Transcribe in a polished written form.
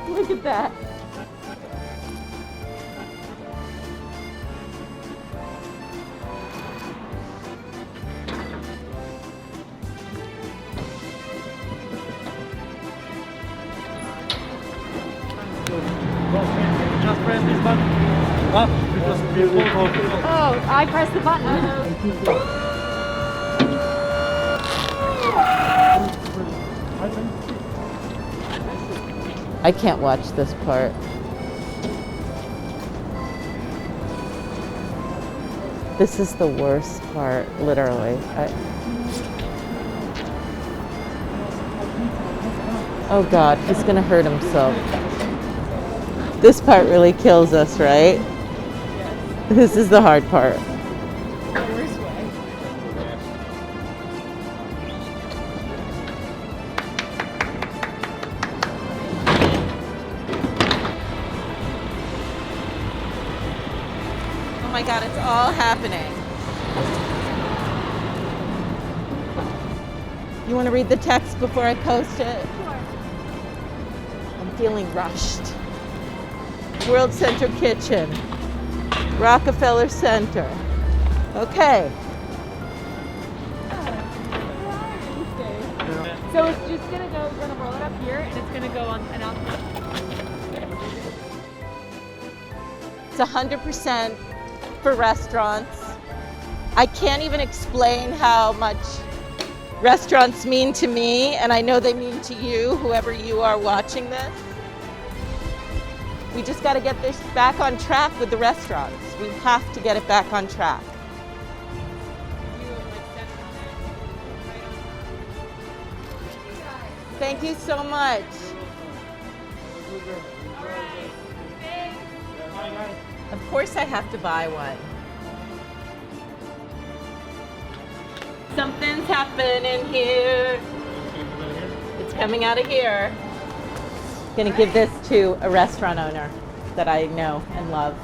Look at that. Just press this button. Up, because we both hold it. Oh, I pressed the button. I can't watch this part. This is the worst part, literally. Oh God, he's gonna hurt himself. This part really kills us, right? This is the hard part. Oh my God, it's all happening. You want to read the text before I post it? Sure. I'm feeling rushed. World Center Kitchen, Rockafeller Center. Okay. So it's just gonna go, we're gonna roll it up here and it's gonna go on and out. It's 100% for restaurants. I can't even explain how much restaurants mean to me, and I know they mean to you, whoever you are watching this. We just got to get this back on track with the restaurants. We have to get it back on track. Thank you so much. Of course I have to buy one. Something's happening here. It's coming out of here. I'm gonna give this to a restaurant owner that I know and love.